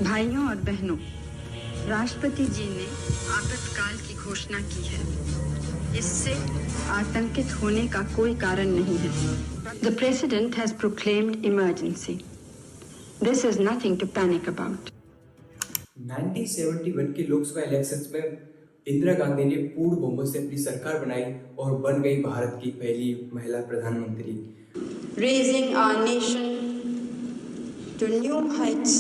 भाइयों और बहनों, राष्ट्रपति जी ने आपातकाल की घोषणा की है। इससे आतंकित होने का कोई कारण नहीं है। The President has proclaimed emergency. This is nothing to panic about. 1971 के लोकसभा इलेक्शंस में इंदिरा गांधी ने पूर्ण बहुमत से अपनी सरकार बनाई और बन गई भारत की पहली महिला प्रधानमंत्री। Raising our nation to new heights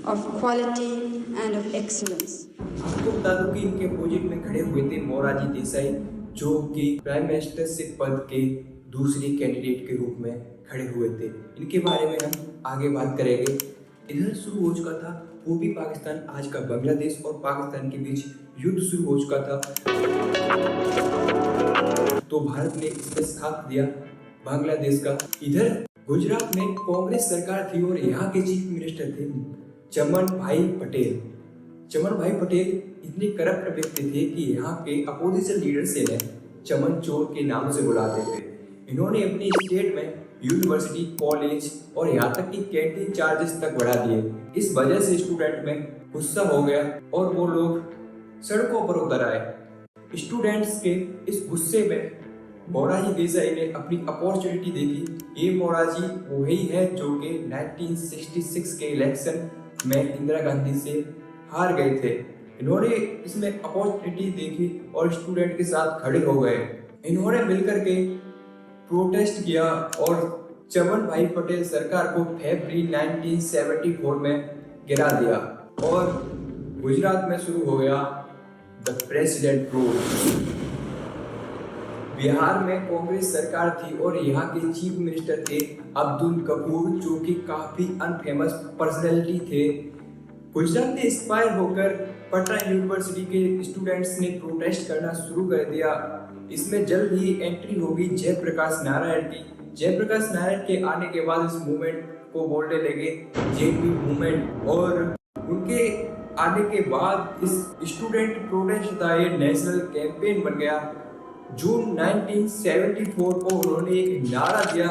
of quality and of excellence. आपको बता दूं कि इनके अपोजिट में खड़े हुए थे मोरारजी देसाई, जो कि प्राइम मिनिस्टरशिप पद के दूसरे कैंडिडेट के रूप में खड़े हुए थे। इनके बारे में हम आगे बात करेंगे। इधर शुरू हो चुका था पूर्वी पाकिस्तान, आज का बांग्लादेश और पाकिस्तान के बीच युद्ध शुरू हो चुका था, तो भारत ने इसका साथ दिया बांग्लादेश का। इधर गुजरात में कांग्रेस सरकार थी और यहाँ के चीफ मिनिस्टर थे चमन भाई पटेल। चमन भाई पटेल इतने करप्ट व्यक्ति थे कि यहाँ के अपोजिशन लीडर से चमन चोर के नाम से बुलाते थे। इन्होंने अपनी स्टेट में यूनिवर्सिटी, कॉलेज और यहाँ तक कि कैंटीन चार्जेस तक बढ़ा दिए। इस वजह से स्टूडेंट में गुस्सा हो गया और वो लोग सड़कों पर उतर आए। स्टूडेंट्स के इस गुस्से में मोरारजी देसाई ने अपनी अपॉर्चुनिटी देखी। ये मोरारजी वही है जो कि 1966 के इलेक्शन में इंदिरा गांधी से हार गए थे। इन्होंने इसमें अपॉर्चुनिटी देखी और स्टूडेंट के साथ खड़े हो गए। इन्होंने मिलकर के प्रोटेस्ट किया और चमन भाई पटेल सरकार को फरवरी 1974 में गिरा दिया और गुजरात में शुरू हो गया द प्रेसिडेंट रूल। बिहार में कांग्रेस सरकार थी और यहाँ के चीफ मिनिस्टर थे अब्दुल कपूर, जो कि काफी अनफेमस पर्सनैलिटी थे। गुजरात ने इंस्पायर होकर पटना यूनिवर्सिटी के स्टूडेंट्स ने प्रोटेस्ट करना शुरू कर दिया। इसमें जल्द ही एंट्री होगी जयप्रकाश नारायण की। जयप्रकाश नारायण के आने के बाद इस मूवमेंट को बोलने लगे जेपी मूवमेंट, और उनके आने के बाद इस स्टूडेंट प्रोटेस्ट था ये नेशनल कैंपेन बन गया। जून 1974 को उन्होंने एक नारा दिया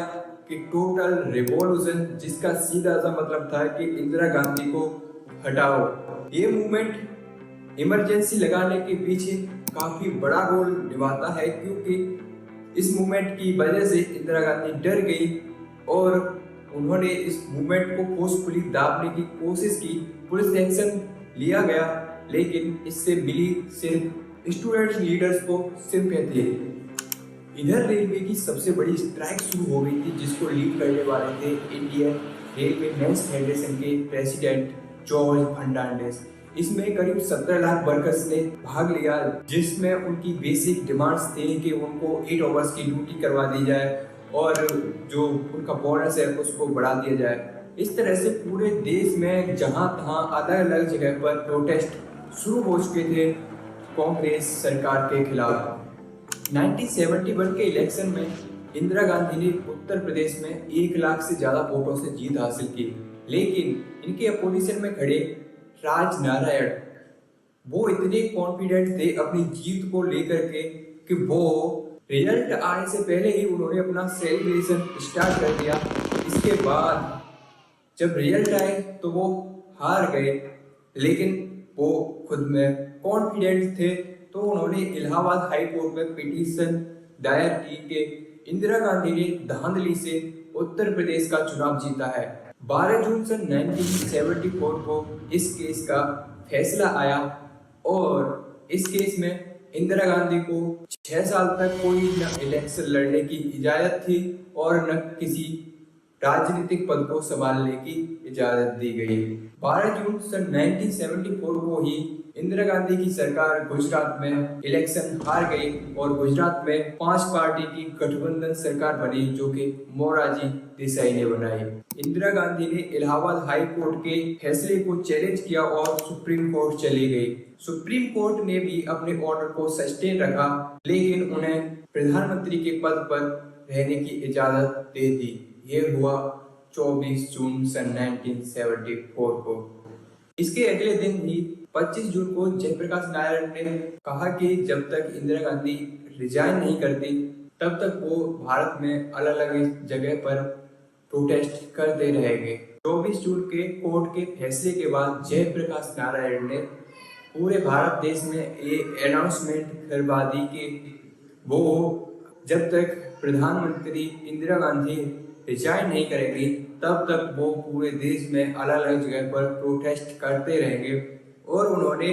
कि टोटल रिवॉल्यूशन, जिसका सीधा सा मतलब था कि इंदिरा गांधी को हटाओ। ये मूवमेंट इमरजेंसी लगाने के पीछे काफी बड़ा रोल निभाता है, क्योंकि इस मूवमेंट की वजह से इंदिरा गांधी डर गई और उन्होंने इस मूवमेंट को फोर्सफुली दाबने की कोशिश की। पुलिस एक्शन लिया गया, लेकिन इससे मिली सिर्फ स्टूडेंट लीडर्स को सिंपैथी। इधर रेलवे की सबसे बड़ी स्ट्राइक शुरू हो गई थी, जिसको लीड करने वाले थे इंडियन रेलवे मेंस फेडरेशन के प्रेसिडेंट जॉर्ज फर्नांडिस। इसमें करीब 17 लाख वर्कर्स ने भाग लिया, जिसमें उनकी बेसिक डिमांड्स थी कि उनको 8 आवर्स की ड्यूटी करवा दी जाए और जो उनका बोनस है उसको बढ़ा दिया जाए। इस तरह से पूरे देश में जहां तहां अलग अलग जगह पर प्रोटेस्ट शुरू हो चुके थे कांग्रेस सरकार के खिलाफ। 1971 के इलेक्शन में इंदिरा गांधी ने उत्तर प्रदेश में 1 लाख से ज्यादा वोटों से जीत हासिल की, लेकिन इनके अपोजिशन में खड़े राज नारायण, वो इतने कॉन्फिडेंट थे अपनी जीत को लेकर के कि वो रिजल्ट आने से पहले ही उन्होंने अपना सेलिब्रेशन स्टार्ट कर दिया। इसके बाद जब रिजल्ट आए तो वो हार गए, लेकिन वो खुद में कॉन्फिडेंट थे, तो उन्होंने इलाहाबाद हाई कोर्ट में पिटीशन दायर की कि इंदिरा गांधी ने धांधली से उत्तर प्रदेश का चुनाव जीता है। 12 जून सन 1974 को इस केस का फैसला आया और इस केस में इंदिरा गांधी को 6 साल तक कोई न इलेक्शन लड़ने की इजाजत थी और न किसी राजनीतिक पद को संभालने की इजाजत दी गई। 12 जून सन 1974 को ही इंदिरा गांधी की सरकार गुजरात में इलेक्शन हार गई और गुजरात में 5 पार्टी की गठबंधन सरकार बनी, जो कि मोरारजी देसाई ने बनाई। इंदिरा गांधी ने इलाहाबाद हाई कोर्ट के फैसले को चैलेंज किया और सुप्रीम कोर्ट चली गई। सुप्रीम कोर्ट ने भी अपने ऑर्डर को सस्टेन रखा, लेकिन उन्हें प्रधानमंत्री के पद पर रहने की इजाजत दे दी। ये हुआ 24 जून सन 1974 को। इसके अगले दिन ही 25 जून को जयप्रकाश नारायण ने कहा कि जब तक इंदिरा गांधी रिजाइन नहीं करती तब तक वो भारत में अलग अलग जगह पर प्रोटेस्ट करते रहेंगे। 24 जून के कोर्ट के फैसले के बाद जयप्रकाश नारायण ने पूरे भारत देश में ये अनाउंसमेंट करवा दी कि वो जब तक प्रधानमंत्री इंदिरा गांधी रिजाइन नहीं करेंगी तब तक वो पूरे देश में अलग अलग जगह पर प्रोटेस्ट करते रहेंगे। और उन्होंने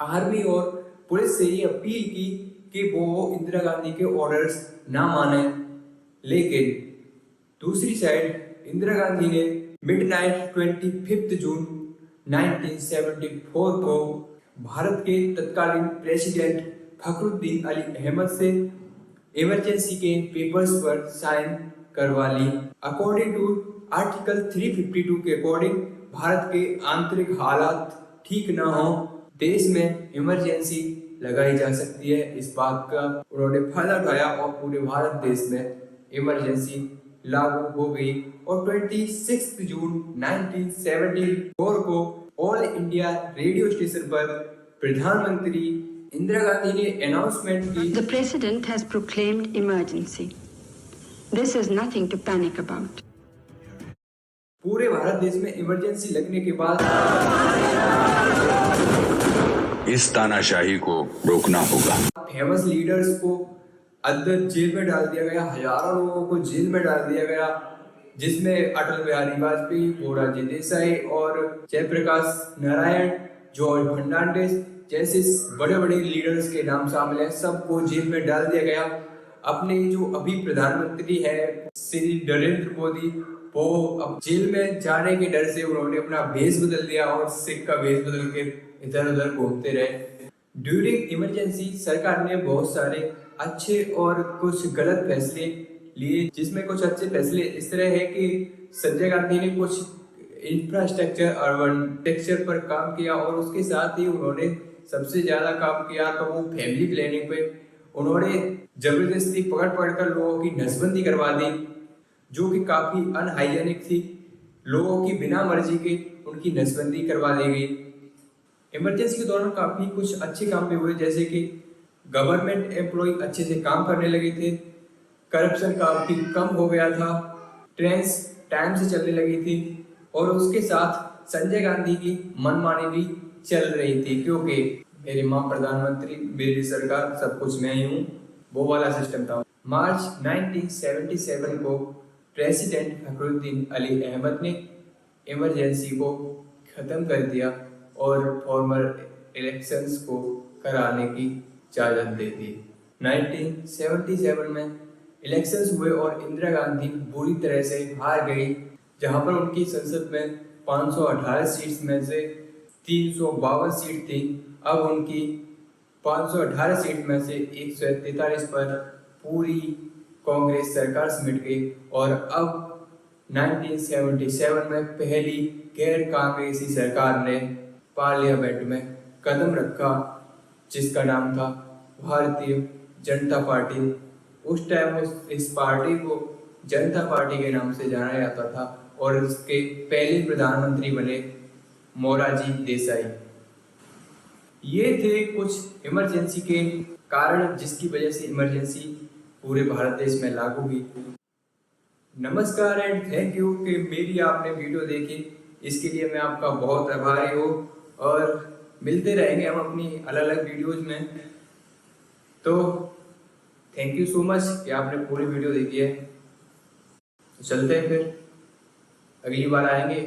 आर्मी और पुलिस से ये अपील की कि वो इंदिरा गांधी के ऑर्डर्स ना माने। लेकिन दूसरी साइड इंदिरा गांधी ने मिडनाइट 25 जून 1974 को भारत के तत्कालीन प्रेसिडेंट फखरुद्दीन अली अहमद से इमरजेंसी के पेपर्स पर साइन करवा ली। अकॉर्डिंग टू आर्टिकल 352 के अकॉर्डिंग भारत के आंतरिक हालात ठीक न हो देश में इमरजेंसी लगाई जा सकती है। इस बात का उन्होंने फायदा उठाया और पूरे भारत देश में इमरजेंसी लागू हो गई। और 26 जून 1974 को ऑल इंडिया रेडियो स्टेशन पर प्रधानमंत्री इंदिरा गांधी ने अनाउंसमेंट की, The president has proclaimed emergency. This is nothing to panic about. पूरे भारत देश में इमरजेंसी लगने के बाद इस तानाशाही को रोकना होगा। फेमस लीडर्स को अंदर जेल में डाल दिया गया, हजारों लोगों को जेल में डाल दिया गया, जिसमें अटल बिहारी वाजपेयी, मोरारजी देसाई और जयप्रकाश नारायण, जॉर्ज फर्नांडिस जैसे बड़े बड़े लीडर्स के नाम शामिल है। सबको जेल में डाल दिया गया। अपने जो अभी प्रधानमंत्री है श्री नरेंद्र मोदी, वो अब जेल में जाने के डर से उन्होंने अपना भेष बदल दिया और सिख का भेष बदल के इधर उधर घूमते रहे। ड्यूरिंग इमरजेंसी सरकार ने बहुत सारे अच्छे और कुछ गलत फैसले लिए, जिसमें कुछ अच्छे फैसले इस तरह है कि संजय गांधी ने कुछ इंफ्रास्ट्रक्चर अर्बन टेक्सचर पर काम किया और उसके साथ ही उन्होंने सबसे ज्यादा काम किया तो वो फैमिली प्लानिंग पे उन्होंने जबरदस्ती पकड़ कर लोगों की नसबंदी करवा दी, जो कि काफी अनहाइजेनिक थी। लोगों की बिना मर्जी के उनकी नसबंदी करवा दी गई। इमरजेंसी के दौरान काफी कुछ अच्छे काम भी हुए, जैसे कि गवर्नमेंट एम्प्लॉय अच्छे से काम करने लगे थे, करप्शन काफी कम हो गया था, ट्रेन टाइम से चलने लगी थी और उसके साथ संजय गांधी की मनमानी भी चल रही थी, क्योंकि मेरी माँ प्रधानमंत्री, मेरी सरकार, सब कुछ मैं ही हूँ, वो वाला सिस्टम था। मार्च 1977 को प्रेसिडेंट फखरुद्दीन अली अहमद ने इमरजेंसी को खत्म कर दिया और फॉर्मल इलेक्शंस को कराने की इजाजत दे दी। 1977 में इलेक्शंस हुए और इंदिरा गांधी बुरी तरह से हार गई, जहां पर उनकी संसद में 518 सीट्स में से 352 सीट थी। अब उनकी 518 सीट में से 143 पर पूरी कांग्रेस सरकार सिमट गई और अब 1977 में पहली गैर कांग्रेसी सरकार ने पार्लियामेंट में कदम रखा, जिसका नाम था भारतीय जनता पार्टी। उस टाइम इस पार्टी को जनता पार्टी के नाम से जाना जाता था और इसके पहले प्रधानमंत्री बने मोरारजी देसाई। ये थे कुछ इमरजेंसी के कारण जिसकी वजह से इमरजेंसी पूरे भारत देश में लागू हुई। नमस्कार एंड थैंक यू कि मेरी आपने वीडियो देखी, इसके लिए मैं आपका बहुत आभारी हूँ और मिलते रहेंगे हम अपनी अलग अलग वीडियोज में। तो थैंक यू सो मच कि आपने पूरी वीडियो देखी है। तो चलते हैं, फिर अगली बार आएंगे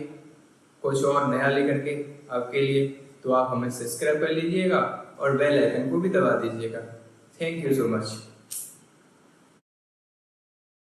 कुछ और नया लेकर के आपके लिए। तो आप हमें सब्सक्राइब कर लीजिएगा और बेल आइकन को भी दबा दीजिएगा। Thank you so much.